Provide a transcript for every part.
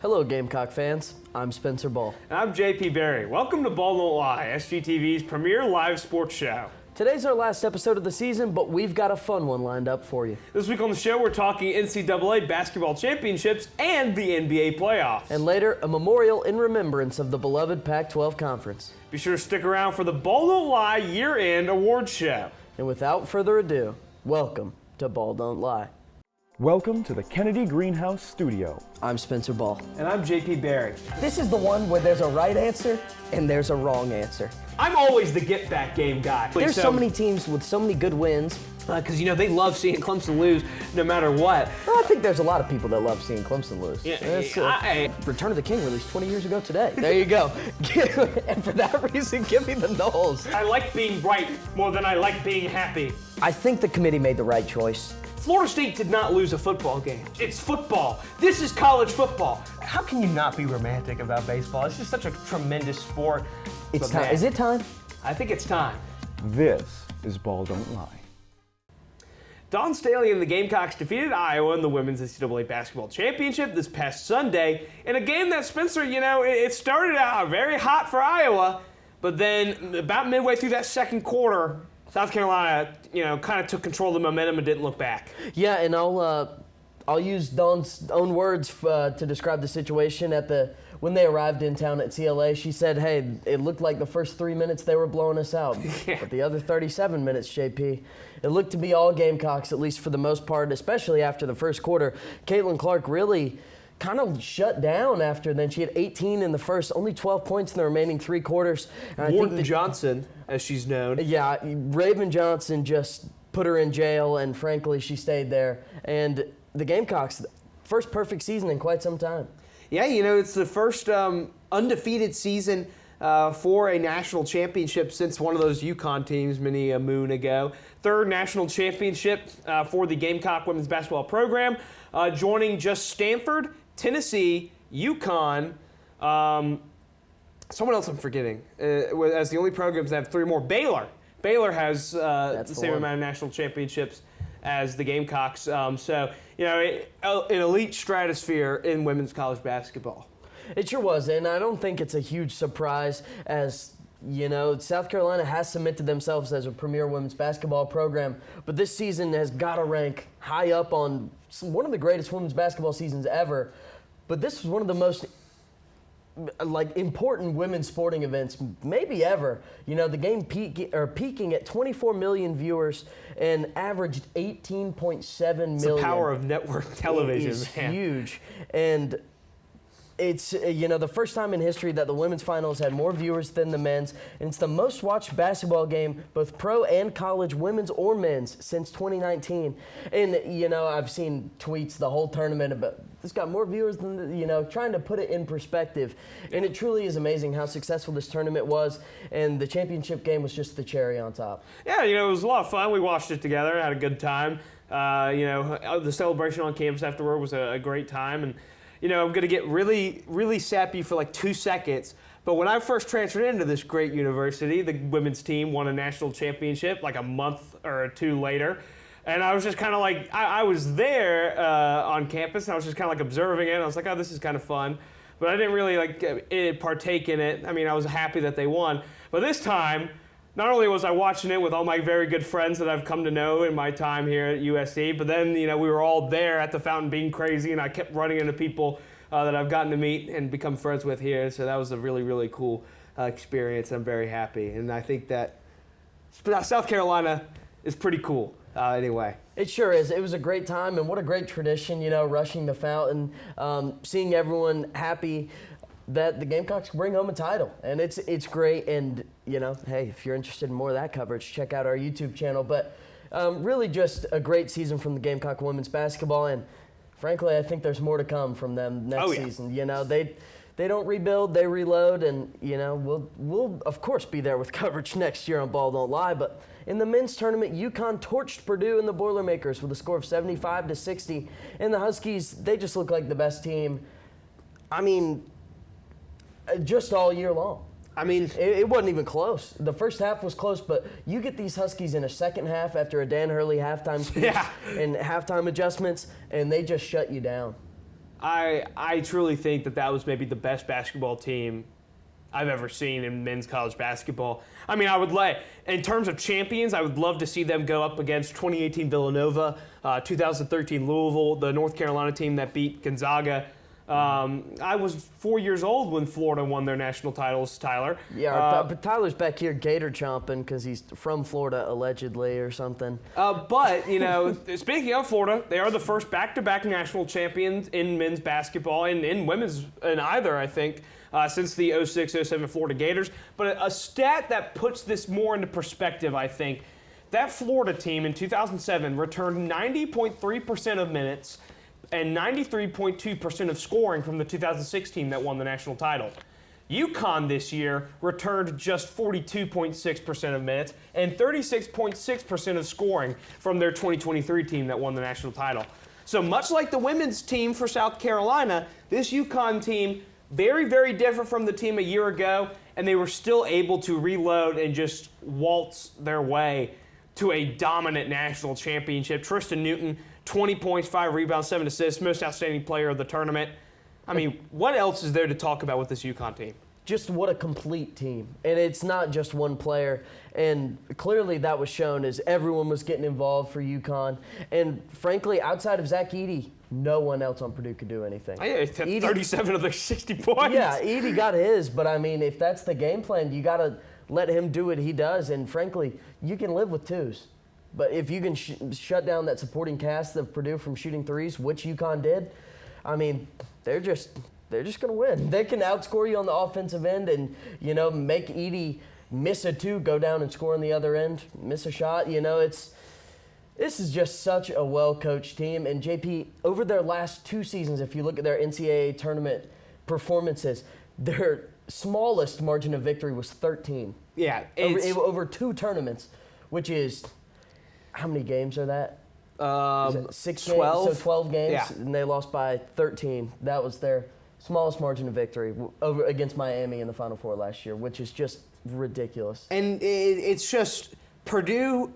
Hello, Gamecock fans. I'm Spencer Ball. And I'm JP Barry. Welcome to Ball Don't Lie, SGTV's premier live sports show. Today's our last episode of the season, but we've got a fun one lined up for you. This week on the show, we're talking NCAA basketball championships and the NBA playoffs. And later, a memorial in remembrance of the beloved Pac-12 Conference. Be sure to stick around for the Ball Don't Lie year-end awards show. And without further ado, welcome to Ball Don't Lie. Welcome to the Kennedy Greenhouse Studio. I'm Spencer Ball. And I'm JP Barry. This is the one where there's a right answer and there's a wrong answer. I'm always the get-back game guy. There's so many teams with so many good wins. Because, they love seeing Clemson lose no matter what. Well, I think there's a lot of people that love seeing Clemson lose. Yeah, Return of the King released 20 years ago today. There you go. And for that reason, give me the Noles. I like being right more than I like being happy. I think the committee made the right choice. Florida State did not lose a football game. It's football. This is college football. How can you not be romantic about baseball? It's just such a tremendous sport. It's time. Man, is it time? I think it's time. This is Ball Don't Lie. Dawn Staley and the Gamecocks defeated Iowa in the Women's NCAA Basketball Championship this past Sunday in a game that, Spencer, it started out very hot for Iowa, but then about midway through that second quarter, South Carolina, kind of took control of the momentum and didn't look back. Yeah, and I'll use Dawn's own words to describe the situation when they arrived in town at CLA. She said, hey, it looked like the first 3 minutes they were blowing us out. Yeah. But the other 37 minutes, JP, it looked to be all Gamecocks, at least for the most part, especially after the first quarter. Caitlin Clark really kind of shut down after then. She had 18 in the first, only 12 points in the remaining three quarters. And Warden Johnson, as she's known. Yeah, Raven Johnson just put her in jail, and frankly, she stayed there. And the Gamecocks, first perfect season in quite some time. Yeah, it's the first undefeated season for a national championship since one of those UConn teams many a moon ago. Third national championship for the Gamecock women's basketball program, joining just Stanford, Tennessee, UConn, someone else I'm forgetting, as the only programs that have three more. Baylor has the same amount of national championships as the Gamecocks. an elite stratosphere in women's college basketball. It sure was, and I don't think it's a huge surprise as, South Carolina has cemented themselves as a premier women's basketball program, but this season has got to rank high up on one of the greatest women's basketball seasons ever. But this was one of the most important women's sporting events maybe ever. The game peaking at 24 million viewers and averaged 18.7 million. It's the power of network television. It's huge. And it's, the first time in history that the women's finals had more viewers than the men's, and it's the most watched basketball game, both pro and college, women's or men's, since 2019. And, I've seen tweets the whole tournament about this got more viewers than, trying to put it in perspective. And it truly is amazing how successful this tournament was, and the championship game was just the cherry on top. Yeah, it was a lot of fun. We watched it together, had a good time. The celebration on campus afterward was a great time, and I'm going to get really, really sappy for 2 seconds. But when I first transferred into this great university, the women's team won a national championship a month or two later. And I was just kind of I was there on campus, and I was just kind of observing it. And I was like, oh, this is kind of fun. But I didn't really partake in it. I mean, I was happy that they won. But this time, not only was I watching it with all my very good friends that I've come to know in my time here at USC, but then, we were all there at the fountain being crazy, and I kept running into people that I've gotten to meet and become friends with here. So that was a really, really cool experience. I'm very happy. And I think that South Carolina is pretty cool anyway. It sure is. It was a great time, and what a great tradition, rushing the fountain, seeing everyone happy that the Gamecocks bring home a title. And it's great, and, hey, if you're interested in more of that coverage, check out our YouTube channel. But really just a great season from the Gamecock women's basketball, and frankly, I think there's more to come from them next season. They don't rebuild, they reload, and, we'll of course be there with coverage next year on Ball Don't Lie. But in the men's tournament, UConn torched Purdue and the Boilermakers with a score of 75-60. And the Huskies, they just look like the best team, just all year long. It wasn't even close. The first half was close, but you get these Huskies in a second half after a Dan Hurley halftime speech and halftime adjustments, and they just shut you down. I truly think that was maybe the best basketball team I've ever seen in men's college basketball. I mean, in terms of champions, I would love to see them go up against 2018 Villanova, 2013 Louisville, the North Carolina team that beat Gonzaga. I was 4 years old when Florida won their national titles, Tyler. Yeah, but Tyler's back here gator chomping because he's from Florida, allegedly, or something. But, speaking of Florida, they are the first back-to-back national champions in men's basketball and in women's, in either, I think, since the 06-07 Florida Gators. But a stat that puts this more into perspective, I think, that Florida team in 2007 returned 90.3% of minutes and 93.2% of scoring from the 2006 team that won the national title. UConn this year returned just 42.6% of minutes and 36.6% of scoring from their 2023 team that won the national title. So much like the women's team for South Carolina, this UConn team, very, very different from the team a year ago, and they were still able to reload and just waltz their way to a dominant national championship. Tristan Newton, 20 points, 5 rebounds, 7 assists, most outstanding player of the tournament. I mean, what else is there to talk about with this UConn team? Just what a complete team. And it's not just one player. And clearly that was shown as everyone was getting involved for UConn. And frankly, outside of Zach Edey, no one else on Purdue could do anything. Yeah, 37 of their 60 points. Yeah, Edey got his, but I mean, if that's the game plan, you got to let him do what he does. And frankly, you can live with twos. But if you can shut down that supporting cast of Purdue from shooting threes, which UConn did, I mean, they're just going to win. They can outscore you on the offensive end and, make Edey miss a two, go down and score on the other end, miss a shot. This is just such a well-coached team. And JP, over their last 2 seasons, if you look at their NCAA tournament performances, their smallest margin of victory was 13. Yeah. Over 2 tournaments, which is... How many games are that? 6 12. Games? So 12 games, yeah. And they lost by 13. That was their smallest margin of victory over against Miami in the Final Four last year, which is just ridiculous. And it's just Purdue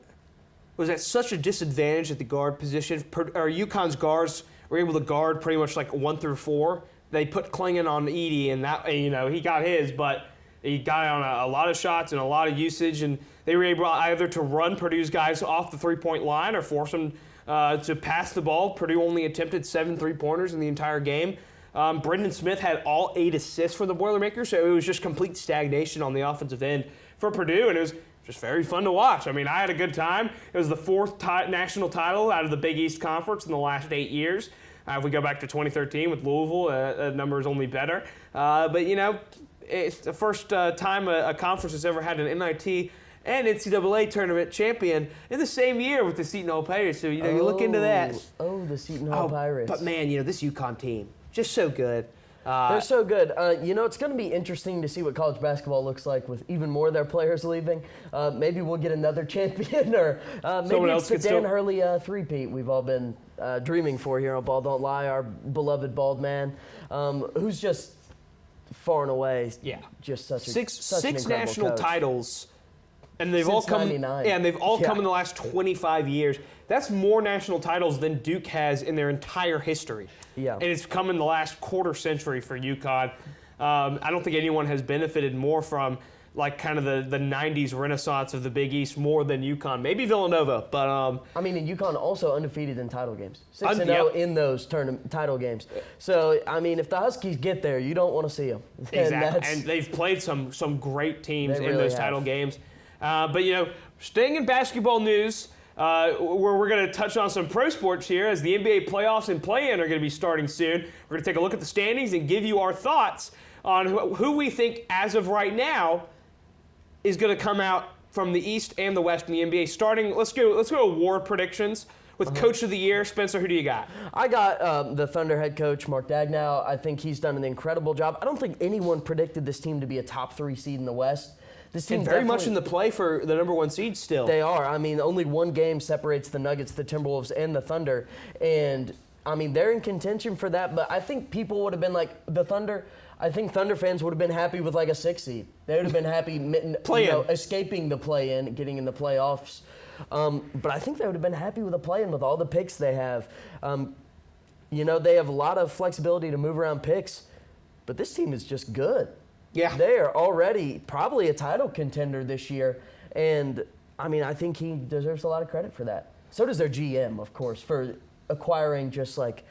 was at such a disadvantage at the guard position. UConn's guards were able to guard pretty much like 1 through 4. They put Klingon on Edey, and that he got his, but he got on a lot of shots and a lot of usage, and they were able either to run Purdue's guys off the three-point line or force them to pass the ball. Purdue only attempted 7 3-pointers in the entire game. Brendan Smith had all 8 assists for the Boilermakers, so it was just complete stagnation on the offensive end for Purdue, and it was just very fun to watch. I mean, I had a good time. It was the 4th national title out of the Big East Conference in the last 8 years. If we go back to 2013 with Louisville, the number is only better. But, it's the first time a conference has ever had an NIT and NCAA tournament champion in the same year with the Seton Hall Pirates. So, you look into that. Oh, the Seton Hall Pirates. But, man, this UConn team, just so good. They're so good. It's going to be interesting to see what college basketball looks like with even more of their players leaving. Maybe we'll get another champion, or maybe it's the Dan Hurley three-peat we've all been dreaming for here on Ball Don't Lie, our beloved bald man, who's just far and away just such six an national coach. Titles. And they've Since all come 99. and they've all come in the last 25 years. That's more national titles than Duke has in their entire history. Yeah. And it's come in the last quarter century for UConn. I don't think anyone has benefited more from like kind of the 90s renaissance of the Big East more than UConn. Maybe Villanova, but and UConn also undefeated in title games. 6-0 in those title games. So, if the Huskies get there, you don't want to see them. Exactly. And they've played some great teams in those title games. But, staying in basketball news, where we're going to touch on some pro sports here as the NBA playoffs and play-in are going to be starting soon. We're going to take a look at the standings and give you our thoughts on who we think, as of right now, is going to come out from the East and the West in the NBA. Starting, let's go award predictions with Coach of the Year. Spencer, who do you got? I got the Thunder head coach, Mark Daigneault. I think he's done an incredible job. I don't think anyone predicted this team to be a top 3 seed in the West. This team very much in the play for the number 1 seed still. They are. Only one game separates the Nuggets, the Timberwolves, and the Thunder. And, they're in contention for that. But I think people would have been like, the Thunder, I think Thunder fans would have been happy with like a 6 seed. They would have been happy escaping the play-in, getting in the playoffs. But I think they would have been happy with a play-in with all the picks they have. They have a lot of flexibility to move around picks, but this team is just good. Yeah. They are already probably a title contender this year, and I think he deserves a lot of credit for that. So does their GM, of course, for acquiring just like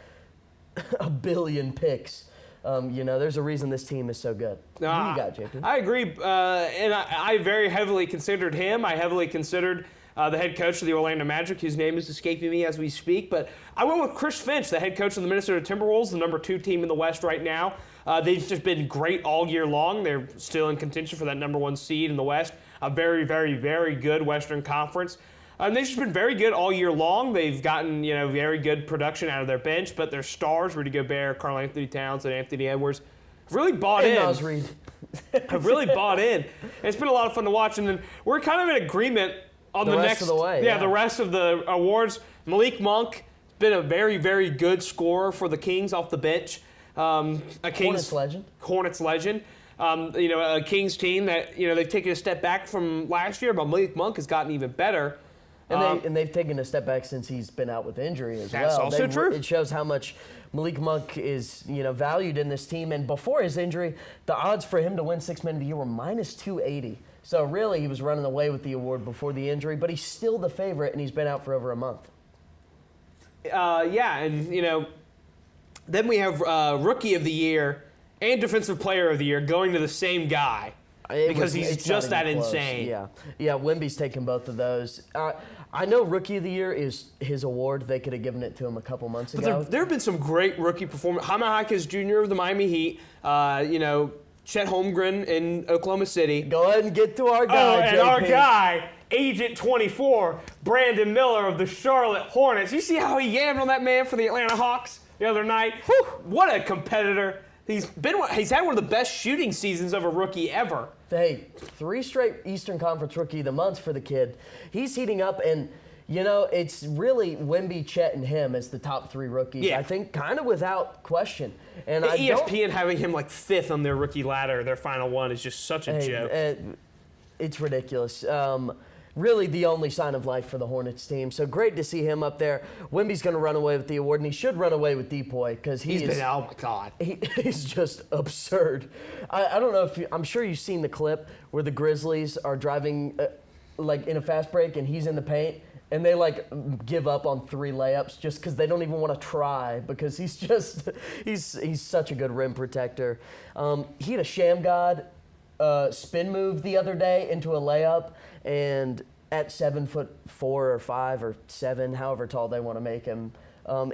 a billion picks. There's a reason this team is so good. Who you got, JP? I agree, and I very heavily considered him. I heavily considered the head coach of the Orlando Magic, whose name is escaping me as we speak. But I went with Chris Finch, the head coach of the Minnesota Timberwolves, the number 2 team in the West right now. They've just been great all year long. They're still in contention for that number 1 seed in the West. A very, very, very good Western Conference. They've just been very good all year long. They've gotten, very good production out of their bench, but their stars, Rudy Gobert, Karl Anthony Towns, and Anthony Edwards, have really bought in. Nas Reed. Have really bought in. And it's been a lot of fun to watch. And then we're kind of in agreement on the rest of the way. The rest of the awards. Malik Monk has been a very, very good scorer for the Kings off the bench. Hornets legend. Hornets legend. A Kings team that, they've taken a step back from last year, but Malik Monk has gotten even better. And they've taken a step back since he's been out with injury as well. That's also true. It shows how much Malik Monk is, valued in this team. And before his injury, the odds for him to win Sixth Man of the Year were minus 280. So really, he was running away with the award before the injury. But he's still the favorite, and he's been out for over a month. Then we have Rookie of the Year and Defensive Player of the Year going to the same guy. Because he's just that insane. Yeah, Wemby's taken both of those. I know Rookie of the Year is his award. They could have given it to him a couple months ago. But there have been some great rookie performances. Jaime Jaquez Jr. of the Miami Heat, Chet Holmgren in Oklahoma City. Go ahead and get to our guy, and JP. our guy, Agent 24, Brandon Miller of the Charlotte Hornets. You see how he yammed on that man for the Atlanta Hawks the other night? Whew, what a competitor. He's had one of the best shooting seasons of a rookie ever. Hey, 3 straight Eastern Conference Rookie of the Month for the kid. He's heating up, and, it's really Wemby, Chet, and him as the top 3 rookies. Yeah. I think kind of without question. And ESPN having him like 5th on their rookie ladder, their final one, is just such a joke. It's ridiculous. Really the only sign of life for the Hornets team. So great to see him up there. Wemby's going to run away with the award, and he should run away with Depoy because oh my God. He's just absurd. I don't know if I'm sure you've seen the clip where the Grizzlies are driving in a fast break and he's in the paint, and they give up on 3 layups just because they don't even want to try because he's such a good rim protector. He had a Sham God spin move the other day into a layup, and at 7'4" or 5 or 7, however tall they want to make him,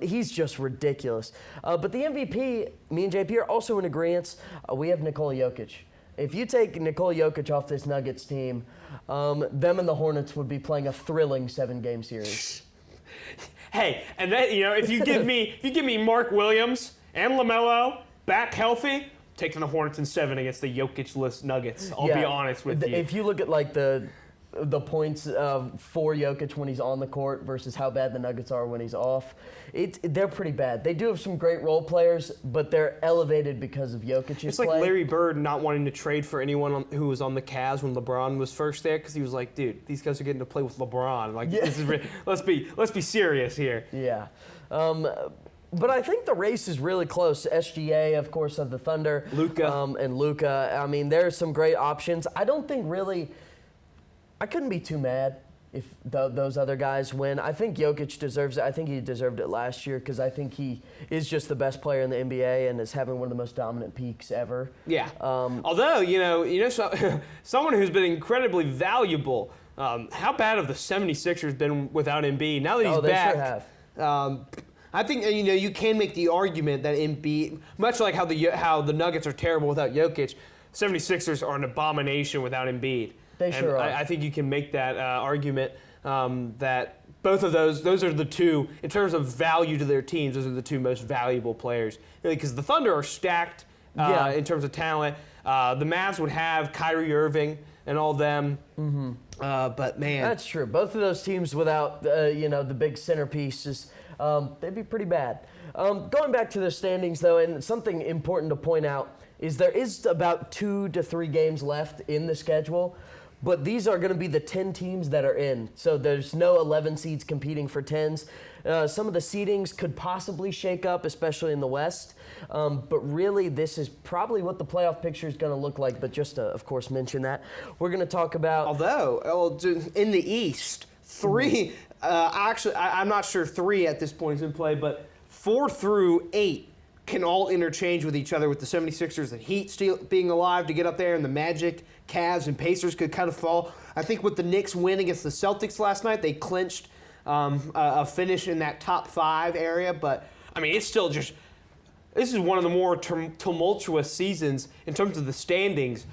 he's just ridiculous. But the MVP, me and JP are also in agreement. We have Nikola Jokic. If you take Nikola Jokic off this Nuggets team, them and the Hornets would be playing a thrilling 7-game series. Hey, and that if you give me Mark Williams and LaMelo back healthy, taking the Hornets in 7 against the Jokic-less Nuggets. I'll be honest with you. If you look at the points for Jokic when he's on the court versus how bad the Nuggets are when he's off, they're pretty bad. They do have some great role players, but they're elevated because of Jokic's It's like play. Larry Bird not wanting to trade for anyone who was on the Cavs when LeBron was first there because he was like, dude, these guys are getting to play with LeBron. This is let's be serious here. Yeah. But I think the race is really close. SGA, of course, of the Thunder. Luka. And Luka. There's some great options. I don't think really – I couldn't be too mad if those other guys win. I think Jokic deserves it. I think he deserved it last year because I think he is just the best player in the NBA and is having one of the most dominant peaks ever. Yeah. Although, someone who's been incredibly valuable, how bad have the 76ers been without Embiid? Now that he's back. They sure have. I think you can make the argument that Embiid, much like how the Nuggets are terrible without Jokic, 76ers are an abomination without Embiid. They sure are. I think you can make that argument that both of those are the two, in terms of value to their teams, those are the 2 most valuable players. Because the Thunder are stacked in terms of talent. The Mavs would have Kyrie Irving and all them. Mm-hmm. But man, that's true. Both of those teams without the big centerpieces, they'd be pretty bad. Going back to the standings though, and something important to point out is there is about 2 to 3 games left in the schedule, But these are going to be the 10 teams that are in. So there's no 11 seeds competing for 10s. Some of the seedings could possibly shake up, especially in the West. But really, this is probably what the playoff picture is going to look like. But just to, of course, mention that. We're going to talk about... Although, in the East, three... actually, I'm not sure 3 at this point is in play, but 4 through 8 can all interchange with each other, with the 76ers and Heat still being alive to get up there, and the Magic, Cavs, and Pacers could kind of fall. I think with the Knicks win against the Celtics last night, they clinched a finish in that top 5 area. But, I mean, it's still just... This is one of the more tumultuous seasons in terms of the standings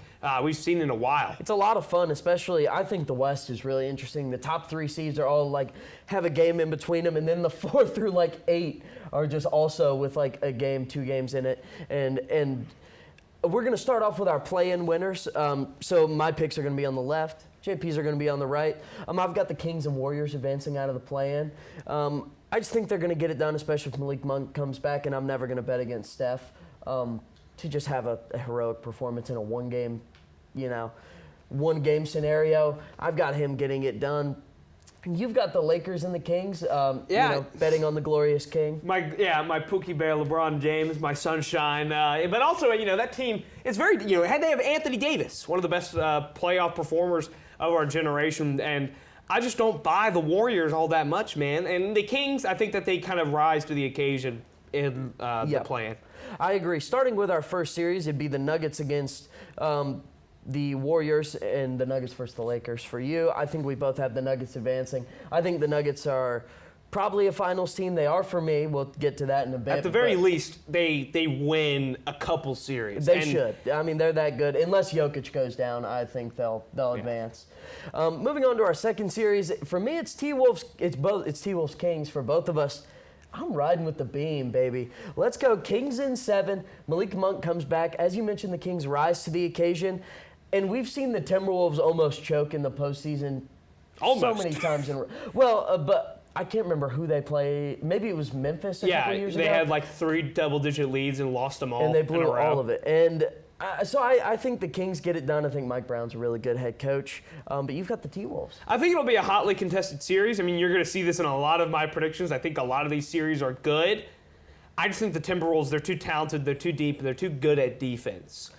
we've seen in a while. It's a lot of fun, especially I think the West is really interesting. The top 3 seeds are all have a game in between them, and then the 4 through 8 are just also with a game, 2 games in it. And we're going to start off with our play-in winners. So my picks are going to be on the left. JP's are going to be on the right. I've got the Kings and Warriors advancing out of the play-in. I just think they're going to get it done, especially if Malik Monk comes back, and I'm never going to bet against Steph. To just have a heroic performance in a one-game scenario. I've got him getting it done. You've got the Lakers and the Kings, betting on the glorious King. My Pookie Bear, LeBron James, my sunshine. But also, that team is very, they have Anthony Davis, one of the best playoff performers of our generation. And I just don't buy the Warriors all that much, man. And the Kings, I think that they kind of rise to the occasion in the plan. I agree. Starting with our first series, it'd be the Nuggets against the Warriors and the Nuggets versus the Lakers. For you, I think we both have the Nuggets advancing. I think the Nuggets are probably a finals team. They are for me. We'll get to that in a bit. At the very least, they win a couple series. They should. I mean, they're that good. Unless Jokic goes down, I think they'll advance. Moving on to our second series, for me, it's T-Wolves. It's T-Wolves Kings for both of us. I'm riding with the beam, baby. Let's go Kings in 7. Malik Monk comes back. As you mentioned, the Kings rise to the occasion. And we've seen the Timberwolves almost choke in the postseason so many times in a row. Well, but I can't remember who they play. Maybe it was Memphis a couple years ago. Yeah, they had 3 double-digit leads and lost them all. And they blew all of it. And so I think the Kings get it done. I think Mike Brown's a really good head coach. But you've got the T-Wolves. I think it'll be a hotly contested series. I mean, you're going to see this in a lot of my predictions. I think a lot of these series are good. I just think the Timberwolves, they're too talented, they're too deep, they're too good at defense.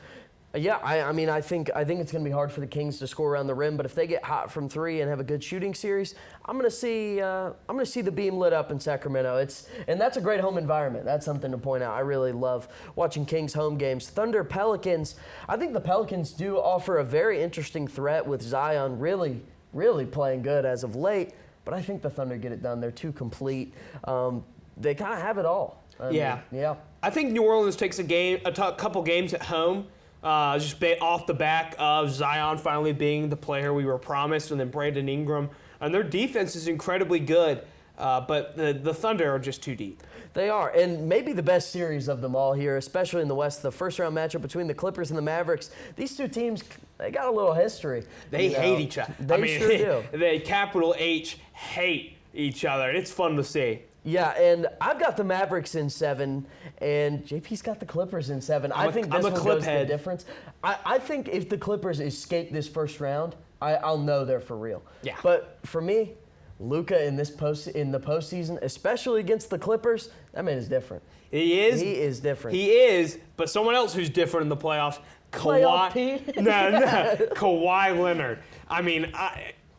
Yeah, I think it's going to be hard for the Kings to score around the rim, but if they get hot from 3 and have a good shooting series, I'm going to see the beam lit up in Sacramento. And that's a great home environment. That's something to point out. I really love watching Kings home games. Thunder Pelicans. I think the Pelicans do offer a very interesting threat with Zion really, really playing good as of late, but I think the Thunder get it done. They're too complete. They kind of have it all. Yeah. I think New Orleans takes a couple games at home. Just off the back of Zion finally being the player we were promised, and then Brandon Ingram. And their defense is incredibly good, but the Thunder are just too deep. They are, and maybe the best series of them all here, especially in the West, the first-round matchup between the Clippers and the Mavericks. These two teams, they got a little history. They hate each other. They sure do. They capital H hate each other. It's fun to see. Yeah, and I've got the Mavericks in 7, and JP's got the Clippers in 7. I think this one goes the difference. I think if the Clippers escape this first round, I'll know they're for real. Yeah. But for me, Luka in the postseason, especially against the Clippers, that man is different. He is. He is different. He is, but someone else who's different in the playoffs, Kawhi. Kawhi Leonard. I mean,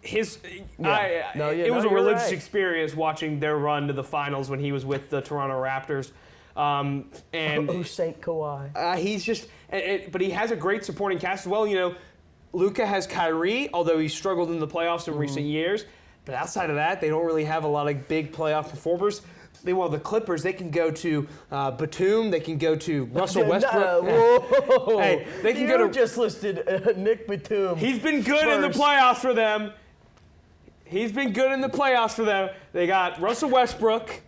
it was a religious experience watching their run to the finals when he was with the Toronto Raptors. And Saint Kawhi. But he has a great supporting cast as well. Luka has Kyrie, although he's struggled in the playoffs in recent years. But outside of that, they don't really have a lot of big playoff performers. Meanwhile, the Clippers, they can go to Batum. They can go to Russell Westbrook. Whoa! Hey, they can go to. Just listed Nick Batum. He's been good in the playoffs for them. They got Russell Westbrook,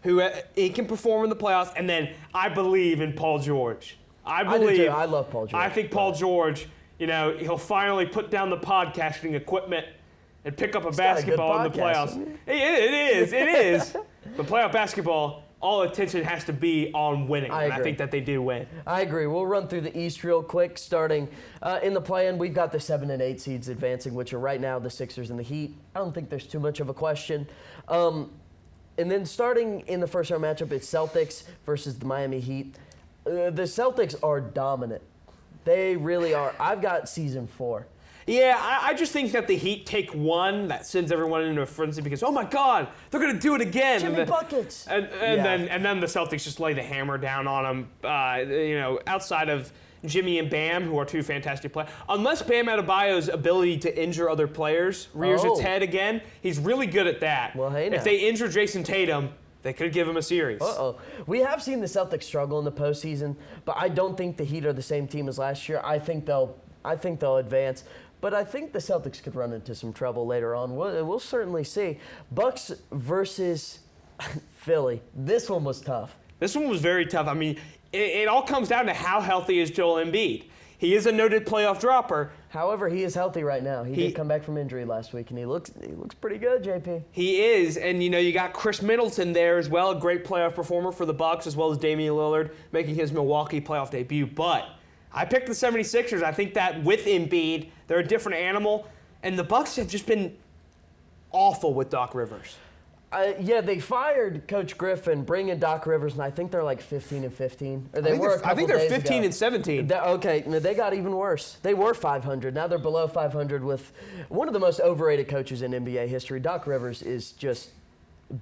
who he can perform in the playoffs, and then I believe in Paul George. I do too. I love Paul George. I think Paul George, he'll finally put down the podcasting equipment and pick up a basketball in the playoffs. It is. But playoff basketball all attention has to be on winning. I and agree. I think that they do win. I agree. We'll run through the East real quick. Starting in the play-in, we've got the 7 and 8 seeds advancing, which are right now the Sixers and the Heat. I don't think there's too much of a question. And then starting in the first round matchup, it's Celtics versus the Miami Heat. The Celtics are dominant. They really are. I've got season 4. Yeah, I just think that the Heat take one that sends everyone into a frenzy because, oh my God, they're going to do it again. Jimmy buckets. And then the Celtics just lay the hammer down on them. Outside of Jimmy and Bam, who are two fantastic players. Unless Bam Adebayo's ability to injure other players rears its head again, he's really good at that. Well, hey now. If they injure Jason Tatum, they could give him a series. We have seen the Celtics struggle in the postseason, but I don't think the Heat are the same team as last year. I think they'll advance. But I think the Celtics could run into some trouble later on. We'll certainly see. Bucks versus Philly. This one was tough. This one was very tough. I mean, it all comes down to how healthy is Joel Embiid. He is a noted playoff dropper. However, he is healthy right now. He did come back from injury last week, and he looks pretty good, JP. He is, and you got Chris Middleton there as well, a great playoff performer for the Bucks, as well as Damian Lillard making his Milwaukee playoff debut. But I picked the 76ers. I think that with Embiid, they're a different animal. And the Bucks have just been awful with Doc Rivers. Yeah, they fired Coach Griffin, bring in Doc Rivers, and I think they're like 15 and 15. Or they were. I think they're 15 and 17. Okay, they got even worse. They were 500. Now they're below 500 with one of the most overrated coaches in NBA history. Doc Rivers is just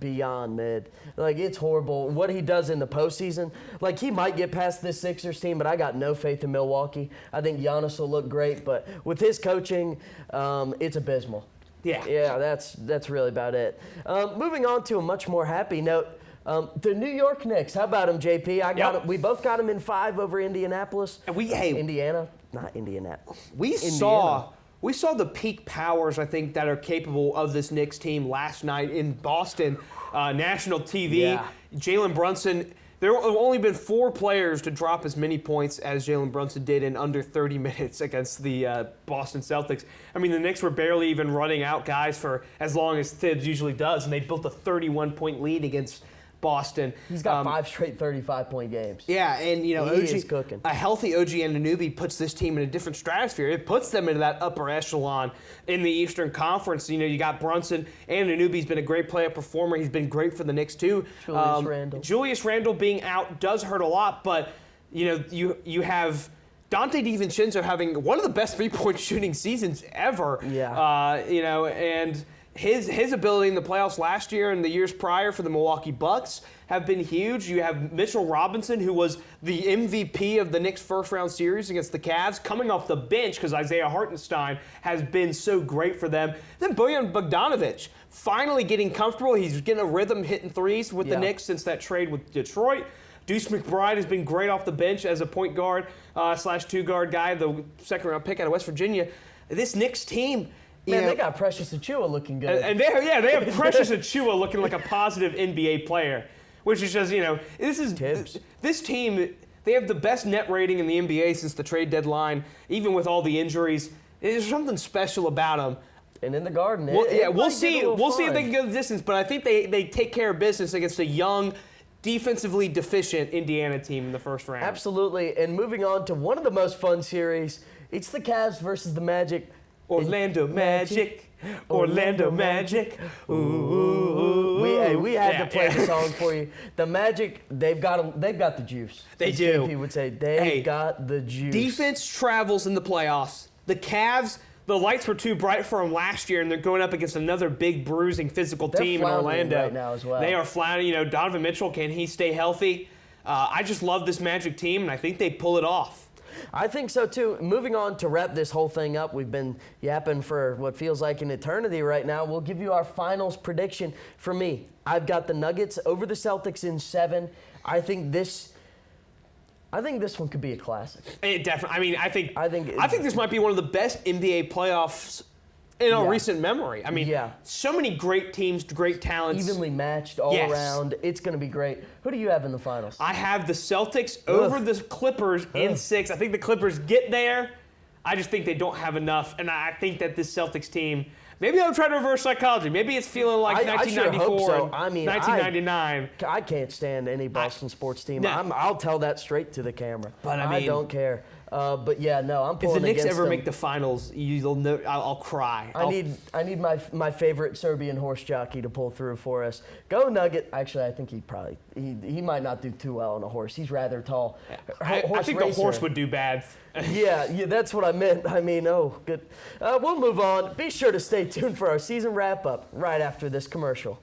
beyond mid. Like, it's horrible. What he does in the postseason, like, he might get past this Sixers team, but I got no faith in Milwaukee. I think Giannis will look great, but with his coaching, it's abysmal. Yeah, that's really about it. Moving on to a much more happy note, the New York Knicks. How about them, JP? We both got them in 5 over Indianapolis. And Indiana, not Indianapolis. We saw the peak powers, I think, that are capable of this Knicks team last night in Boston, national TV. Yeah. Jalen Brunson. There have only been 4 players to drop as many points as Jalen Brunson did in under 30 minutes against the Boston Celtics. I mean, the Knicks were barely even running out guys for as long as Thibs usually does, and they built a 31-point lead against Boston. He's got 5 straight 35-point games. Yeah, and he is cooking. A healthy OG Anunoby puts this team in a different stratosphere. It puts them into that upper echelon in the Eastern Conference. You got Brunson, and Anunoby's been a great player performer. He's been great for the Knicks too. Julius Randle being out does hurt a lot, but you have Dante DiVincenzo having one of the best 3-point shooting seasons ever. Yeah. And his ability in the playoffs last year and the years prior for the Milwaukee Bucks have been huge. You have Mitchell Robinson, who was the MVP of the Knicks' first-round series against the Cavs, coming off the bench because Isaiah Hartenstein has been so great for them. Then Bojan Bogdanovic finally getting comfortable. He's getting a rhythm hitting threes with the Knicks since that trade with Detroit. Deuce McBride has been great off the bench as a point guard / 2-guard guy, the second-round pick out of West Virginia. This Knicks team... Man, they got Precious Achiuwa looking good. And they have Precious Achiuwa looking like a positive NBA player, which is just, this team, they have the best net rating in the NBA since the trade deadline, even with all the injuries. There's something special about them. And in the Garden, we'll see if they can go the distance, but I think they take care of business against a young, defensively deficient Indiana team in the first round. Absolutely. And moving on to one of the most fun series, it's the Cavs versus the Magic. Orlando Magic. Ooh. We had to play the song for you. The Magic, they've got the juice. They do. JP would say they've got the juice. Defense travels in the playoffs. The Cavs, the lights were too bright for them last year, and they're going up against another big, bruising, physical team in Orlando right now as well. They are floundering. Donovan Mitchell, can he stay healthy? I just love this Magic team, and I think they pull it off. I think so too. Moving on to wrap this whole thing up, we've been yapping for what feels like an eternity right now. We'll give you our finals prediction. For me, I've got the Nuggets over the Celtics in 7. I think this one could be a classic. It definitely. I mean, I think this might be one of the best NBA playoffs in our recent memory. I mean, so many great teams, great talents. Evenly matched all around. It's going to be great. Who do you have in the finals? I have the Celtics over the Clippers in 6. I think the Clippers get there. I just think they don't have enough. And I think that this Celtics team, Maybe I'm trying to reverse psychology. Maybe it's feeling like I sure 1994 hope so. and I mean, 1999. I can't stand any Boston sports team. No. I'll tell that straight to the camera. But I I mean- don't care. But yeah, no, I'm If pulling the Knicks against ever them. make the finals, you'll know. I'll cry. I need my favorite Serbian horse jockey to pull through for us. Go Nugget. Actually, I think he might not do too well on a horse. He's rather tall. I think the horse would do bad. Yeah, that's what I meant. I mean, oh, good. We'll move on. Be sure to stay tuned for our season wrap-up right after this commercial.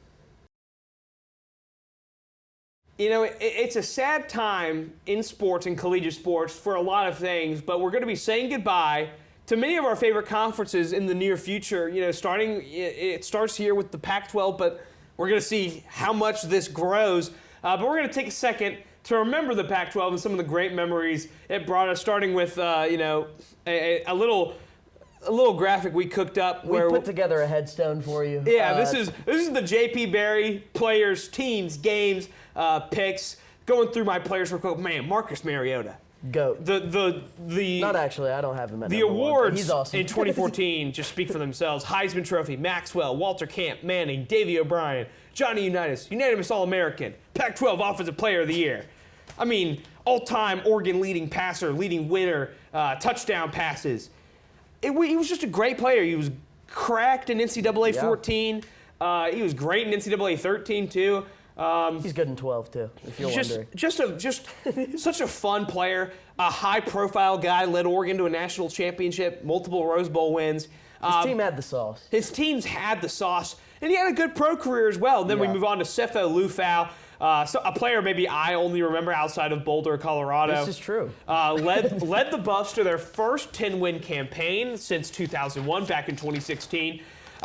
You know, it's a sad time in sports and collegiate sports for a lot of things, but we're going to be saying goodbye to many of our favorite conferences in the near future. You know, it starts here with the Pac-12, but we're going to see how much this grows. But we're going to take a second to remember the Pac-12 and some of the great memories it brought us, starting with, a little graphic we cooked up. We put together a headstone for you. Yeah, this is the JP Barry players, teams, games, picks. Going through my players real quick. Man, Marcus Mariota. GOAT. The Not actually, I don't have him at the number one, but awards he's awesome. in 2014 just speak for themselves. Heisman Trophy, Maxwell, Walter Camp, Manning, Davey O'Brien, Johnny Unitas, unanimous All-American, Pac-12 Offensive Player of the Year. I mean, all-time Oregon leading passer, leading winner, touchdown passes. He was just a great player. He was cracked in NCAA 14. He was great in NCAA 13 too. He's good in 12 too, if you're wondering. Just such a fun player, a high-profile guy. Led Oregon to a national championship, multiple Rose Bowl wins. His team had the sauce. His teams had the sauce, and he had a good pro career as well. Then we move on to Sefo Lufau, so a player maybe I only remember outside of Boulder, Colorado. This is true. Led the Buffs to their first 10-win campaign since 2001, back in 2016.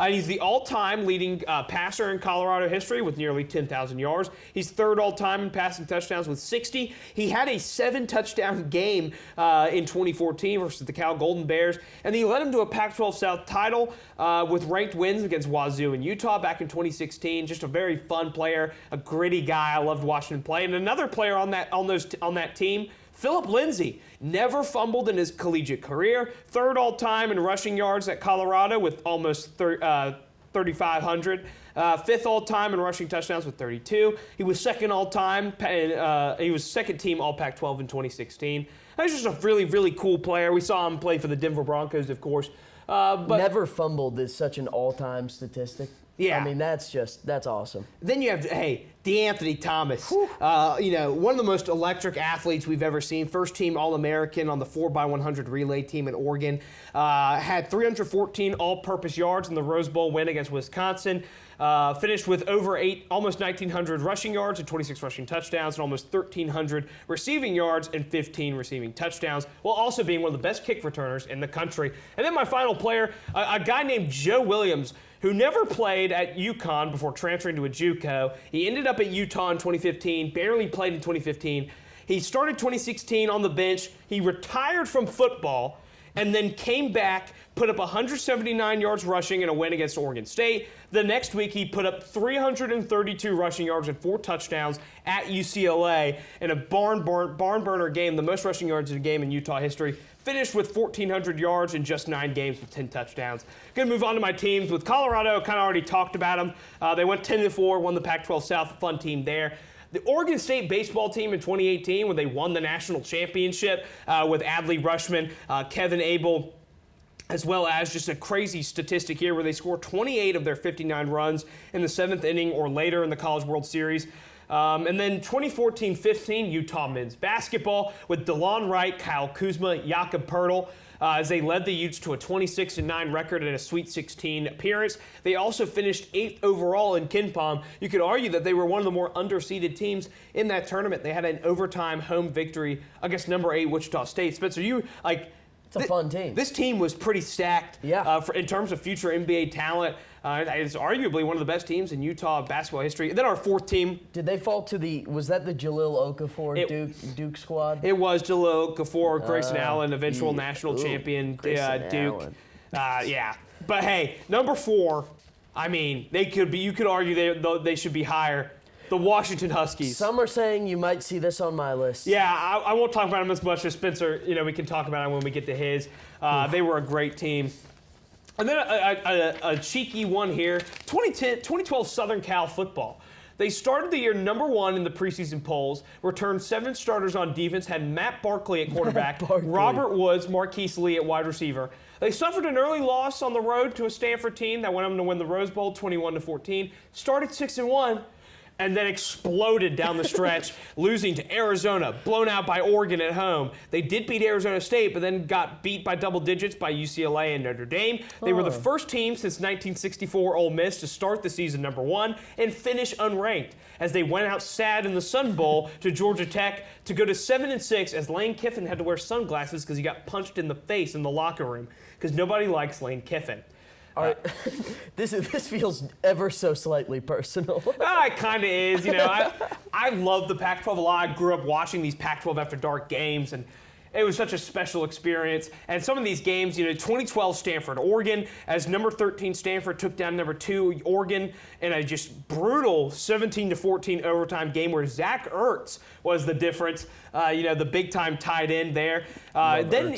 He's the all-time leading passer in Colorado history with nearly 10,000 yards. He's third all-time in passing touchdowns with 60. He had a 7-touchdown game in 2014 versus the Cal Golden Bears, and he led him to a Pac-12 South title with ranked wins against Wazoo and Utah back in 2016. Just a very fun player, a gritty guy. I loved watching him play. And another player on that team, Philip Lindsay, never fumbled in his collegiate career. Third all-time in rushing yards at Colorado with almost 3,500. Fifth all-time in rushing touchdowns with 32. He was second all-time. He was second team All-Pac-12 in 2016. He's just a really, really cool player. We saw him play for the Denver Broncos, of course. But Never fumbled is such an all-time statistic. Yeah. I mean, that's awesome. Then you have, DeAnthony Thomas. One of the most electric athletes we've ever seen. First team All-American on the 4x100 relay team in Oregon. Had 314 all-purpose yards in the Rose Bowl win against Wisconsin. Finished with almost 1,900 rushing yards and 26 rushing touchdowns and almost 1,300 receiving yards and 15 receiving touchdowns, while also being one of the best kick returners in the country. And then my final player, a guy named Joe Williams, who never played at UConn before transferring to a JUCO. He ended up at Utah in 2015, barely played in 2015. He started 2016 on the bench. He retired from football and then came back, put up 179 yards rushing in a win against Oregon State. The next week, he put up 332 rushing yards and 4 touchdowns at UCLA in a barn burner game, the most rushing yards in a game in Utah history. Finished with 1,400 yards in just 9 games with 10 touchdowns. Going to move on to my teams. With Colorado, kind of already talked about them. They went 10-4, won the Pac-12 South, fun team there. The Oregon State baseball team in 2018, when they won the national championship with Adley Rushman, Kevin Abel, as well as just a crazy statistic here where they scored 28 of their 59 runs in the 7th inning or later in the College World Series. And then 2014-15 Utah men's basketball with DeLon Wright, Kyle Kuzma, Jakob Poeltl, as they led the Utes to a 26-9 record and a Sweet 16 appearance. They also finished 8th overall in KenPom. You could argue that they were one of the more underseeded teams in that tournament. They had an overtime home victory against number 8 Wichita State. Spencer, It's a fun team. This team was pretty stacked in terms of future NBA talent. It's arguably one of the best teams in Utah basketball history. And then our 4th team. Did they fall to was that the Jalil Okafor Duke squad? It was Jalil Okafor, Grayson Allen, eventual national champion, Duke. But hey, number 4, I mean, you could argue they should be higher. The Washington Huskies. Some are saying you might see this on my list. Yeah, I won't talk about them as much as Spencer. We can talk about them when we get to his. They were a great team. And then a cheeky one here, 2012 Southern Cal football. They started the year #1 in the preseason polls, returned 7 starters on defense, had Matt Barkley at quarterback, Robert Woods, Marquise Lee at wide receiver. They suffered an early loss on the road to a Stanford team that went on to win the Rose Bowl 21-14, started 6-1, and then exploded down the stretch, losing to Arizona, blown out by Oregon at home. They did beat Arizona State, but then got beat by double digits by UCLA and Notre Dame. They were the first team since 1964 Ole Miss to start the season #1 and finish unranked, as they went out sad in the Sun Bowl to Georgia Tech to go to 7-6, as Lane Kiffin had to wear sunglasses because he got punched in the face in the locker room, because nobody likes Lane Kiffin. All right. This feels ever so slightly personal. It kind of is. You know, I love the Pac-12 a lot. I grew up watching these Pac-12 After Dark games, and it was such a special experience. And some of these games, 2012 Stanford, Oregon, as number 13 Stanford took down number 2 Oregon in a just brutal 17-14 overtime game where Zach Ertz was the difference. The big-time tight end there. Then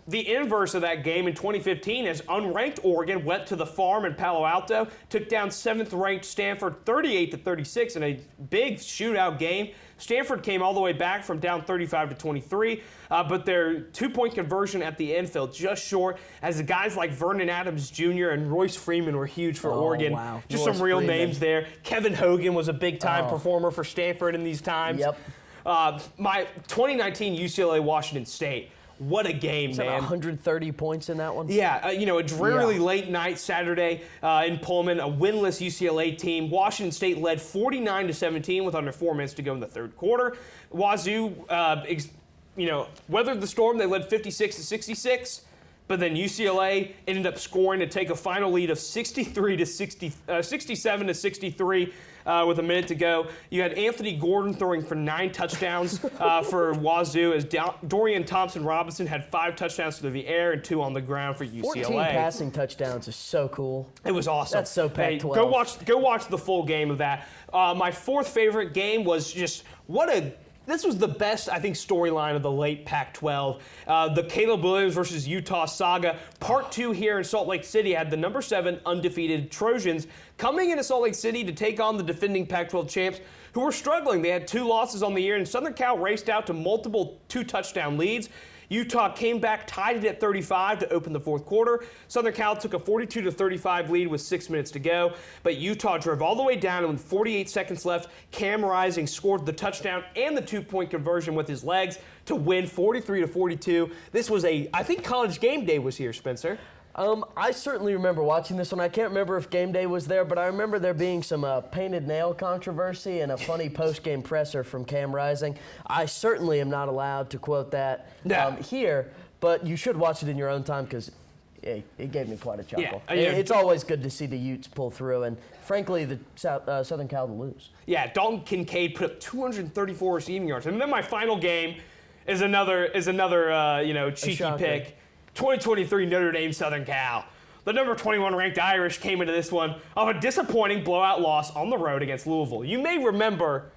the inverse of that game in 2015, as unranked Oregon went to the Farm in Palo Alto, took down 7th-ranked Stanford 38-36 in a big shootout game. Stanford came all the way back from down 35-23, but their 2-point conversion at the end fell just short, as the guys like Vernon Adams Jr. and Royce Freeman were huge for Oregon. Wow. Just Royce some real Freeman. names there. Kevin Hogan was a big-time performer for Stanford in these times. Yep. My 2019 UCLA Washington State. What a game, man. 130 points in that one? Yeah, a drearily late night Saturday in Pullman, a winless UCLA team. Washington State led 49-17 with under 4 minutes to go in the third quarter. Wazoo, weathered the storm. They led 56-66. But then UCLA ended up scoring to take a final lead of 67-63 with a minute to go. You had Anthony Gordon throwing for 9 touchdowns for Wazoo, as Dorian Thompson-Robinson had 5 touchdowns through the air and 2 on the ground for UCLA. 14 passing touchdowns is so cool. It was awesome. That's so Pac-12. Go watch the full game of that. My 4th favorite game was just this was the best, I think, storyline of the late Pac-12. The Caleb Williams versus Utah saga. Part 2 here in Salt Lake City had the number 7 undefeated Trojans coming into Salt Lake City to take on the defending Pac-12 champs, who were struggling. They had 2 losses on the year, and Southern Cal raced out to multiple 2-touchdown leads. Utah came back, tied it at 35 to open the fourth quarter. Southern Cal took a 42-35 lead with 6 minutes to go, but Utah drove all the way down, and with 48 seconds left, Cam Rising scored the touchdown and the 2-point conversion with his legs to win 43-42. This was I think College Game Day was here, Spencer. I certainly remember watching this one. I can't remember if Game Day was there, but I remember there being some painted nail controversy and a funny post-game presser from Cam Rising. I certainly am not allowed to quote that here, but you should watch it in your own time, because it gave me quite a chuckle. Yeah, it's always good to see the Utes pull through, and frankly, the Southern Cal to lose. Yeah, Dalton Kincaid put up 234 receiving yards. And then my final game is another cheeky pick. 2023 Notre Dame Southern Cal. The number 21 ranked Irish came into this one of a disappointing blowout loss on the road against Louisville. You may remember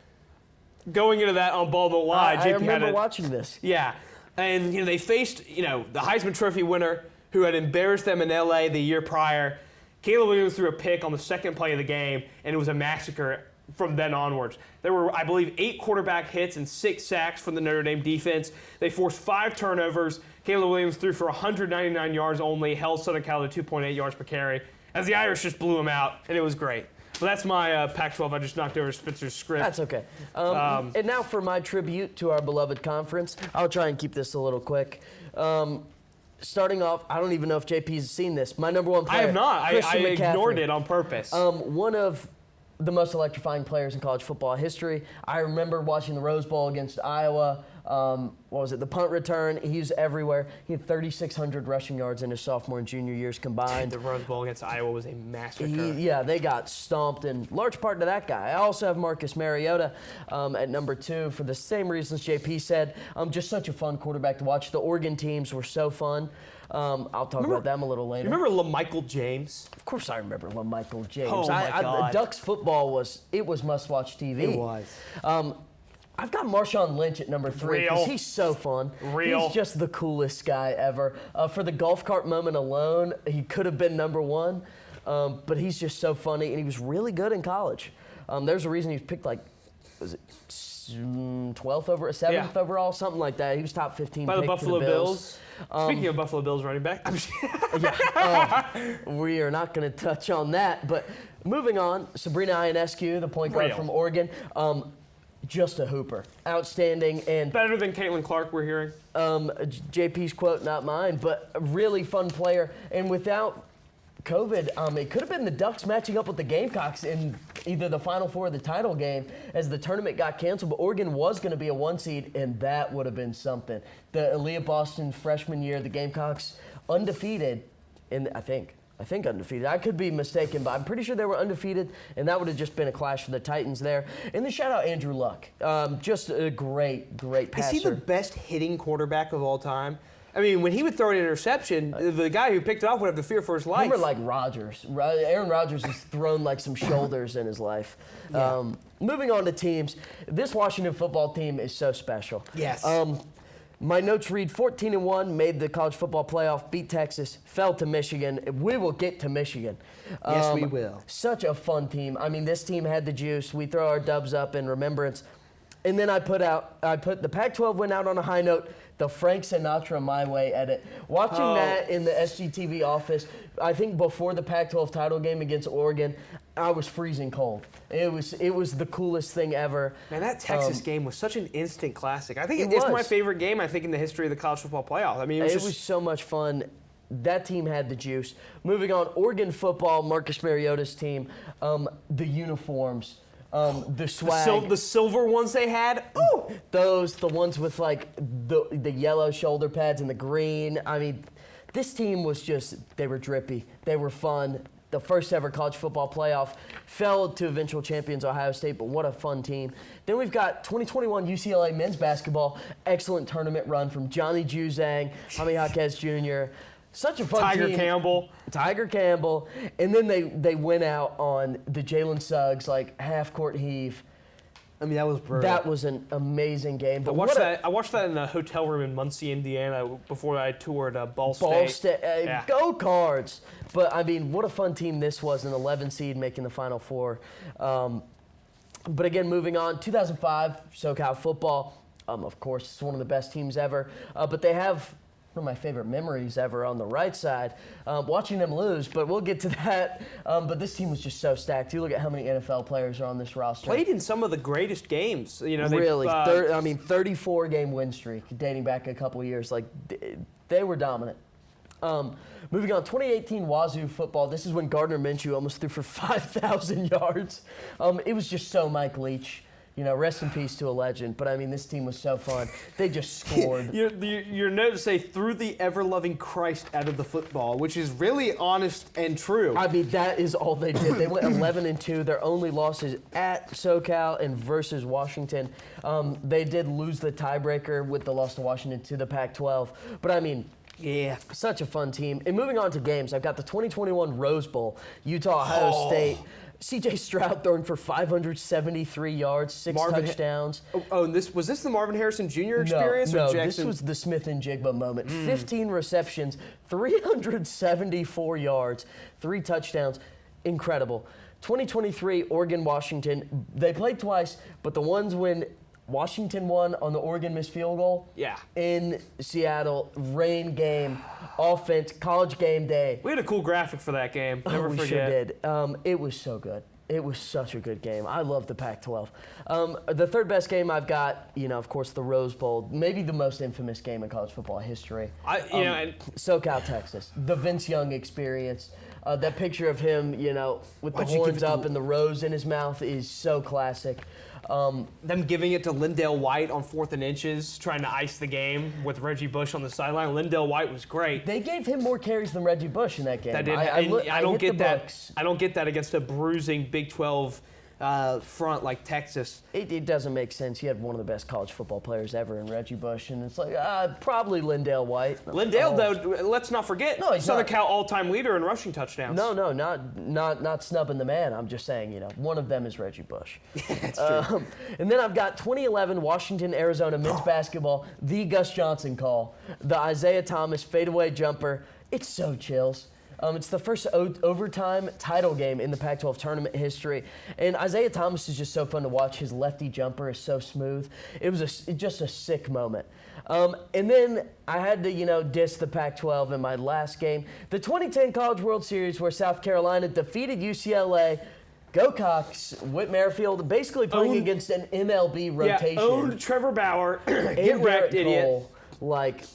going into that on Ball Don't Lie. I remember watching this. Yeah, and they faced the Heisman Trophy winner who had embarrassed them in LA the year prior. Caleb Williams threw a pick on the second play of the game, and it was a massacre from then onwards. There were, I believe, 8 quarterback hits and 6 sacks from the Notre Dame defense. They forced 5 turnovers. Caleb Williams threw for 199 yards only, held Southern Cal to 2.8 yards per carry, as the Irish just blew him out, and it was great. But that's my Pac-12. I just knocked over Spencer's script. That's okay. And now for my tribute to our beloved conference. I'll try and keep this a little quick. Starting off, I don't even know if JP's seen this. My number 1 player, I have not. I ignored McCaffrey. it on purpose. One of the most electrifying players in college football history. I remember watching the Rose Bowl against Iowa. The punt return? He's everywhere. He had 3,600 rushing yards in his sophomore and junior years combined. The Rose Bowl against Iowa was a massacre. They got stomped, in large part to that guy. I also have Marcus Mariota at number 2 for the same reasons JP said. Just such a fun quarterback to watch. The Oregon teams were so fun. I'll talk about them a little later. Remember LaMichael James? Of course I remember LaMichael James. Oh, my God. Ducks football was must-watch TV. It was. I've got Marshawn Lynch at number 3 because he's so fun. He's just the coolest guy ever. For the golf cart moment alone, he could have been number 1, but he's just so funny, and he was really good in college. There's a reason he was picked was it 12th over 7th overall, something like that. He was top 15 by the pick Buffalo for the Bills. Speaking of Buffalo Bills running back, we are not going to touch on that. But moving on, Sabrina Ionescu, the point guard from Oregon, just a hooper, outstanding, and better than Caitlin Clark, we're hearing. JP's quote, not mine, but a really fun player. And without COVID, it could have been the Ducks matching up with the Gamecocks in either the Final Four or the title game as the tournament got canceled, but Oregon was going to be a 1 seed, and that would have been something. The Aaliyah Boston freshman year, the Gamecocks undefeated, and I think undefeated. I could be mistaken, but I'm pretty sure they were undefeated, and that would have just been a clash for the Titans there. And then shout out Andrew Luck. Just a great passer. Is he the best hitting quarterback of all time? I mean, when he would throw an interception, the guy who picked it off would have to fear for his life. Remember, like Rodgers. Aaron Rodgers has thrown like some shoulders in his life. Yeah. Moving on to teams, this Washington football team is so special. Yes. My notes read 14-1, made the college football playoff, beat Texas, fell to Michigan. We will get to Michigan. Yes, we will. Such a fun team. I mean, this team had the juice. We throw our dubs up in remembrance. And then I put the Pac-12 went out on a high note. The Frank Sinatra My Way edit. Watching that in the SGTV office, I think before the Pac-12 title game against Oregon, I was freezing cold. It was the coolest thing ever. Man, that Texas game was such an instant classic. I think it's my favorite game, I think, in the history of the college football playoff. I mean, it was so much fun. That team had the juice. Moving on, Oregon football, Marcus Mariota's team, the uniforms. The swag. The silver ones they had. Ooh! The ones with like the yellow shoulder pads and the green. I mean, this team was they were drippy. They were fun. The first ever college football playoff, fell to eventual champions Ohio State, but what a fun team. Then we've got 2021 UCLA men's basketball. Excellent tournament run from Johnny Juzang, Jaime Jaquez Jr., such a fun team. Tiger Campbell. And then they went out on the Jalen Suggs, like, half-court heave. I mean, that was brutal. That was an amazing game. But I watched that in the hotel room in Muncie, Indiana, before I toured Ball State. Go Cards. But, I mean, what a fun team this was, an 11 seed making the Final Four. But, again, moving on, 2005 SoCal football. Of course, it's one of the best teams ever. But they have one of my favorite memories ever on the right side, watching them lose, but we'll get to that. But this team was just so stacked. You look at how many NFL players are on this roster. Played in some of the greatest games. You know, really, 34-game win streak dating back a couple of years. Like, they were dominant. Moving on, 2018 Wazoo football. This is when Gardner Minshew almost threw for 5,000 yards. It was just so Mike Leach. You know, rest in peace to a legend. But, I mean, this team was so fun. They just scored. Your notes say, threw the ever-loving Christ out of the football, which is really honest and true. I mean, that is all they did. They went 11-2. Their only losses at SoCal and versus Washington. They did lose the tiebreaker with the loss to Washington to the Pac-12. But, I mean, yeah, such a fun team. And moving on to games, I've got the 2021 Rose Bowl, Utah-Ohio State. C.J. Stroud throwing for 573 yards, 6 touchdowns. And was this the Marvin Harrison Jr. experience? No, this was the Smith and Jigba moment. 15 receptions, 374 yards, 3 touchdowns. Incredible. 2023 Oregon-Washington. They played twice, but the ones when Washington won on the Oregon missed field goal. Yeah. In Seattle, rain game, offense, college game day. We had a cool graphic for that game. Never forget. We sure did. It was so good. It was such a good game. I love the Pac-12. The third best game I've got, of course, the Rose Bowl. Maybe the most infamous game in college football history. SoCal, Texas. The Vince Young experience. That picture of him, with the horns up and the rose in his mouth is so classic. Them giving it to Lindale White on 4th and inches, trying to ice the game with Reggie Bush on the sideline. Lindale White was great. They gave him more carries than Reggie Bush in that game. I don't get that. I don't get that against a bruising Big 12 front like Texas. It doesn't make sense. You had one of the best college football players ever in Reggie Bush, and it's like, probably Lindale White. Lindale, though, let's not forget, No, he's Southern not. Cal all-time leader in rushing touchdowns. No, not snubbing the man. I'm just saying, one of them is Reggie Bush. That's true. And then I've got 2011 Washington, Arizona men's basketball, the Gus Johnson call, the Isaiah Thomas fadeaway jumper. It's so chills. It's the first overtime title game in the Pac-12 tournament history. And Isaiah Thomas is just so fun to watch. His lefty jumper is so smooth. It was just a sick moment. And then I had to, diss the Pac-12 in my last game. The 2010 College World Series where South Carolina defeated UCLA. Go Cox, Whit Merrifield, basically playing against an MLB rotation. Yeah, owned Trevor Bauer. And Get wrecked, idiot. Cole.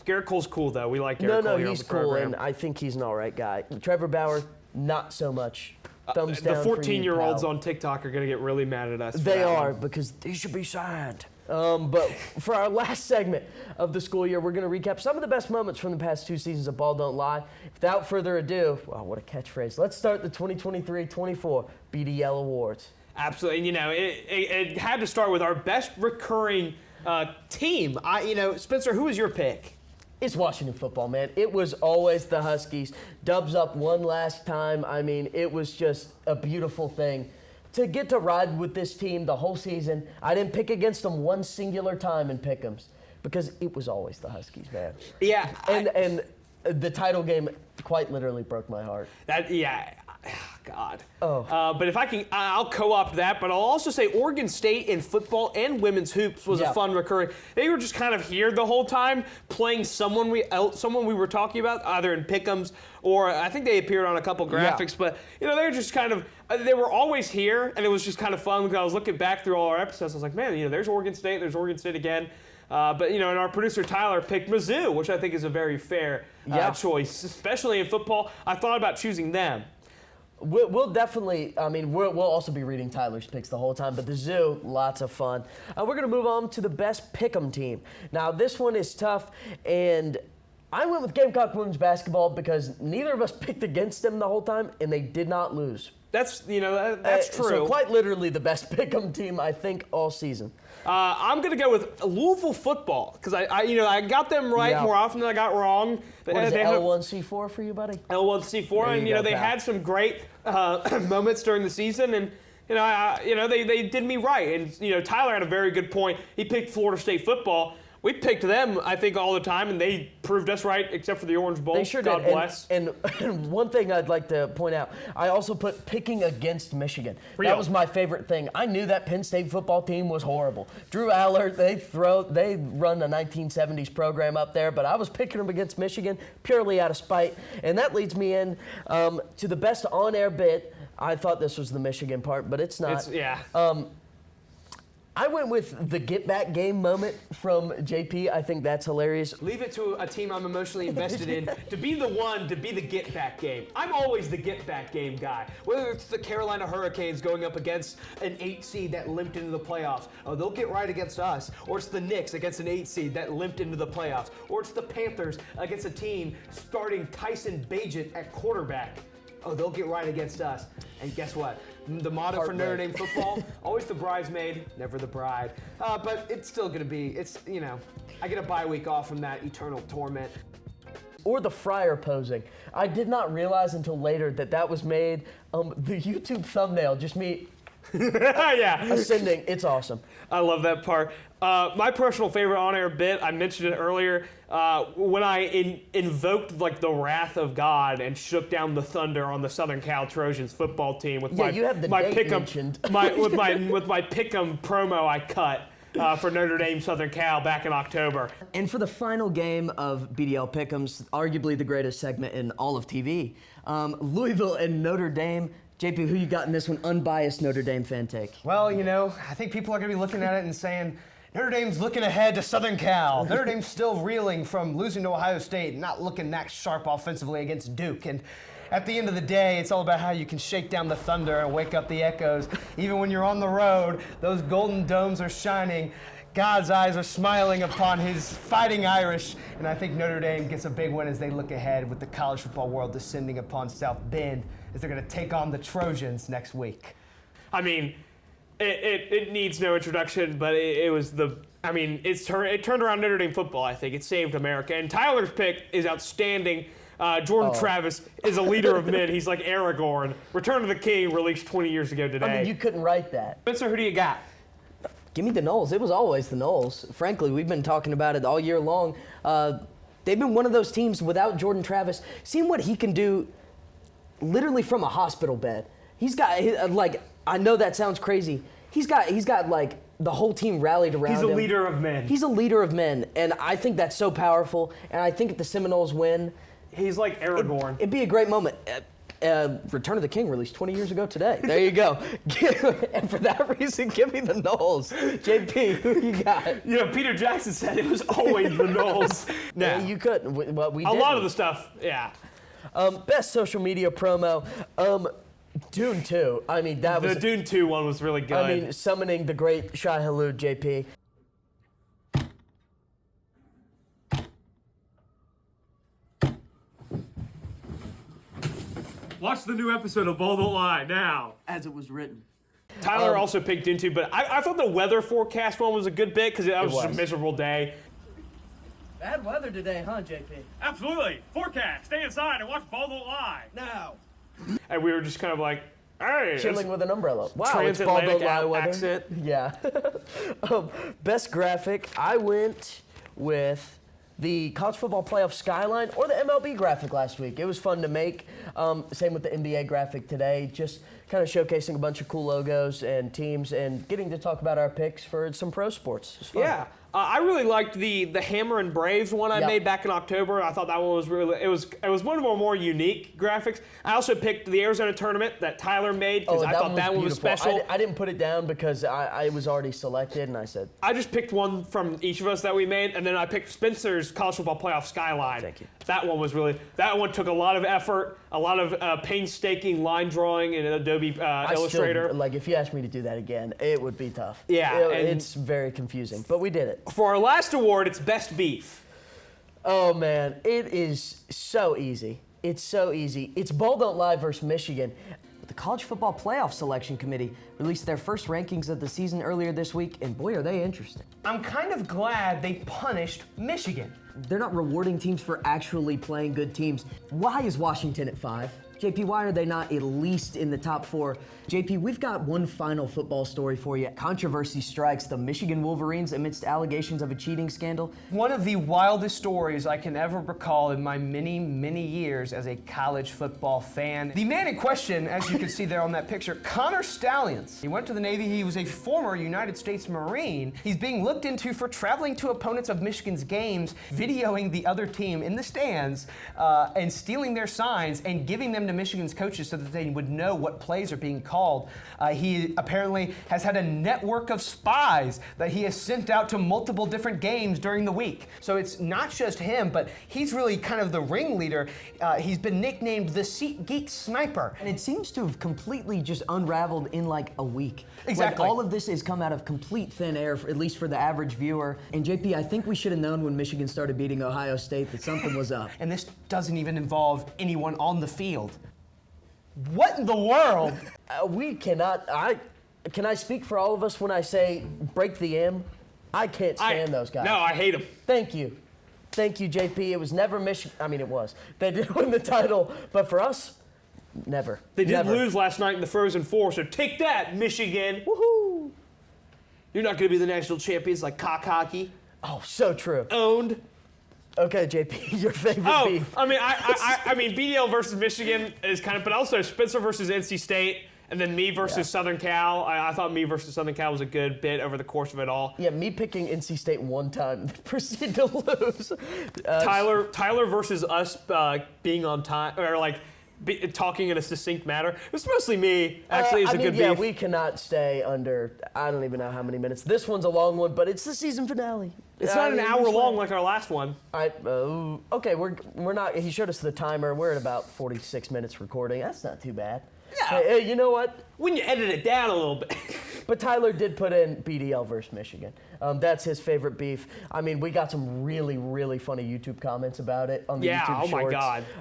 Garrett Cole's cool, though. We like Garrett Cole here on he's the cool, program. and I think he's an all right guy. Trevor Bauer, not so much. Thumbs The down for you, 14-year-olds pal. on TikTok are going to get really mad at us. They are, because they should be signed. But for our last segment of the school year, we're going to recap some of the best moments from the past 2 seasons of Ball Don't Lie. Without further ado, wow, what a catchphrase. Let's start the 2023-24 BDL Awards. Absolutely. And, it had to start with our best recurring team. Spencer, who was your pick? It's Washington football, man. It was always the Huskies. Dubs up one last time. I mean, it was just a beautiful thing. To get to ride with this team the whole season, I didn't pick against them one singular time in pick'ems because it was always the Huskies, man. Yeah. And the title game quite literally broke my heart. God. Oh. But if I can, I'll co-opt that. But I'll also say Oregon State in football and women's hoops was a fun recurring. They were just kind of here the whole time, playing someone we were talking about, either in pick'ems or I think they appeared on a couple graphics. Yeah. But they were just kind of they were always here, and it was just kind of fun because I was looking back through all our episodes. I was like, man, there's Oregon State again. But and our producer Tyler picked Mizzou, which I think is a very fair choice, especially in football. I thought about choosing them. We'll definitely, we'll also be reading Tyler's picks the whole time, but the Zoo, lots of fun. We're going to move on to the best pick'em team. Now, this one is tough, and I went with Gamecock women's basketball because neither of us picked against them the whole time, and they did not lose. That's true. So quite literally the best pick'em team, I think, all season. I'm going to go with Louisville football because I got them right more often than I got wrong. What is it, L1C4 for you, buddy? L1C4, and they had some great moments during the season, and they did me right. And Tyler had a very good point. He picked Florida State football. We picked them, I think, all the time, and they proved us right, except for the Orange Bowl. They sure God did. bless. And one thing I'd like to point out, I also put picking against Michigan. Real. That was my favorite thing. I knew that Penn State football team was horrible. Drew Allard, they run a 1970s program up there, but I was picking them against Michigan purely out of spite. And that leads me in to the best on-air bit. I thought this was the Michigan part, but it's not. I went with the get back game moment from JP. I think that's hilarious. Leave it to a team I'm emotionally invested in to be the one to be the get back game. I'm always the get back game guy. Whether it's the Carolina Hurricanes going up against an 8 seed that limped into the playoffs. Oh, they'll get right against us. Or it's the Knicks against an 8 seed that limped into the playoffs. Or it's the Panthers against a team starting Tyson Bagent at quarterback. Oh, they'll get right against us. And guess what? The motto for Notre Dame football, always the bridesmaid, never the bride. But it's still going to be, I get a bye week off from that eternal torment. Or the Friar posing. I did not realize until later that was made, the YouTube thumbnail, just me ascending. It's awesome. I love that part. My personal favorite on-air bit, I mentioned it earlier, when I invoked the wrath of God and shook down the thunder on the Southern Cal Trojans football team with my pick'em with my pick'em promo I cut for Notre Dame Southern Cal back in October. And for the final game of BDL Pick'ems, arguably the greatest segment in all of TV, Louisville and Notre Dame. JP, who you got in this one? Unbiased Notre Dame fan take. Well, I think people are going to be looking at it and saying, Notre Dame's looking ahead to Southern Cal. Notre Dame's still reeling from losing to Ohio State, not looking that sharp offensively against Duke. And at the end of the day, it's all about how you can shake down the thunder and wake up the echoes. Even when you're on the road, those golden domes are shining. God's eyes are smiling upon his fighting Irish. And I think Notre Dame gets a big win as they look ahead with the college football world descending upon South Bend as they're going to take on the Trojans next week. I mean, It needs no introduction, but it was the. I mean, it turned around Notre Dame football. I think it saved America. And Tyler's pick is outstanding. Jordan Travis is a leader of men. He's like Aragorn. Return of the King, released 20 years ago today. I mean, you couldn't write that. Spencer, who do you got? Give me the Noles. It was always the Noles. Frankly, we've been talking about it all year long. They've been one of those teams without Jordan Travis. Seeing what he can do literally from a hospital bed. He's got, I know that sounds crazy. He's got like the whole team rallied around him. He's a leader of men. He's a leader of men, and I think that's so powerful. And I think if the Seminoles win, he's like Aragorn. It'd be a great moment. Return of the King released 20 years ago today. There you go. And for that reason, give me the Noles. JP, who you got? You know, Peter Jackson said it was always the Noles. Yeah, you couldn't. Well, we did. A lot of the stuff, yeah. Best social media promo. Dune 2. I mean, that was... The Dune 2 one was really good. I mean, summoning the great Shai Hulud, JP. Watch the new episode of Ball Don't Lie now. As it was written. Tyler also picked Dune 2, but I thought the weather forecast one was a good bit because that was just a miserable day. Bad weather today, huh, JP? Absolutely. Forecast. Stay inside and watch Ball Don't Lie. Now. And we were just kind of like, hey. Chilling with an umbrella. Wow, it's Ball Transatlantic Don't Lie weather. accent. Yeah. Best graphic, I went with the college football playoff skyline or the MLB graphic last week. It was fun to make. Same with the NBA graphic today. Just kind of showcasing a bunch of cool logos and teams and getting to talk about our picks for some pro sports. It was fun. Yeah. I really liked the Hammer and Braves one I made back in October. I thought that one was really, it was one of our more unique graphics. I also picked the Arizona tournament that Tyler made because I thought that one was special. I didn't put it down because I was already selected and I said. I just picked one from each of us that we made, and then I picked Spencer's college football playoff skyline. Thank you. That one was really, that one took a lot of effort, a lot of painstaking line drawing in Adobe Illustrator. Still, if you asked me to do that again, it would be tough. Yeah. It's very confusing, but we did it. For our last award, it's Best Beef. Oh, man. It is so easy. It's so easy. It's Ball Don't Lie versus Michigan. The College Football Playoff Selection Committee released their first rankings of the season earlier this week, and boy, are they interesting. I'm kind of glad they punished Michigan. They're not rewarding teams for actually playing good teams. Why is Washington at 5? JP, why are they not at least in the top 4? JP, we've got one final football story for you. Controversy strikes the Michigan Wolverines amidst allegations of a cheating scandal. One of the wildest stories I can ever recall in my many, many years as a college football fan. The man in question, as you can see there on that picture, Connor Stallions. He went to the Navy. He was a former United States Marine. He's being looked into for traveling to opponents of Michigan's games, videoing the other team in the stands, and stealing their signs and giving them to Michigan's coaches so that they would know what plays are being called. He apparently has had a network of spies that he has sent out to multiple different games during the week. So it's not just him, but he's really kind of the ringleader. He's been nicknamed the SeatGeek Sniper. And it seems to have completely just unraveled in like a week. Exactly. Like all of this has come out of complete thin air, at least for the average viewer. And JP, I think we should have known when Michigan started beating Ohio State that something was up. And this doesn't even involve anyone on the field. What in the world? We cannot. Can I speak for all of us when I say break the M? I can't stand those guys. No, I hate them. Thank you, JP. It was never Michigan. I mean, it was. They did win the title, but for us, never. They did never. lose last night in the Frozen Four, so take that, Michigan. Woohoo! You're not going to be the national champions like cock hockey. Oh, so true. Owned. Okay, JP, your favorite beef. I mean, BDL versus Michigan is kind of, but also Spencer versus NC State, and then me versus Southern Cal. I thought me versus Southern Cal was a good bit over the course of it all. Yeah, me picking NC State one time and proceed to lose. Tyler versus us being on time, or like talking in a succinct manner. It was mostly me, actually, it's a good beef. We cannot stay under, I don't even know how many minutes. This one's a long one, but it's the season finale. It's not an hour long like our last one. Okay, we're not, he showed us the timer. We're at about 46 minutes recording. That's not too bad. Yeah. Hey, you know what? When you edit it down a little bit. But Tyler did put in BDL versus Michigan. That's his favorite beef. I mean, we got some really, really funny YouTube comments about it on the YouTube Shorts.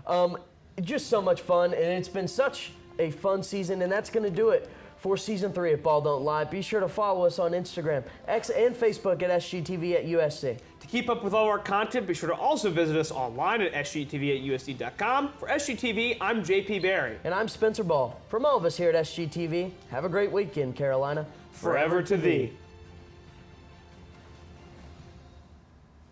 Oh my God. Just so much fun, and it's been such a fun season, and that's going to do it for Season 3 of Ball Don't Lie. Be sure to follow us on Instagram, X, and Facebook at SGTV at USC. To keep up with all our content, be sure to also visit us online at sgtv@usc.com. For SGTV, I'm JP Barry. And I'm Spencer Ball. From all of us here at SGTV, have a great weekend, Carolina. Forever to thee.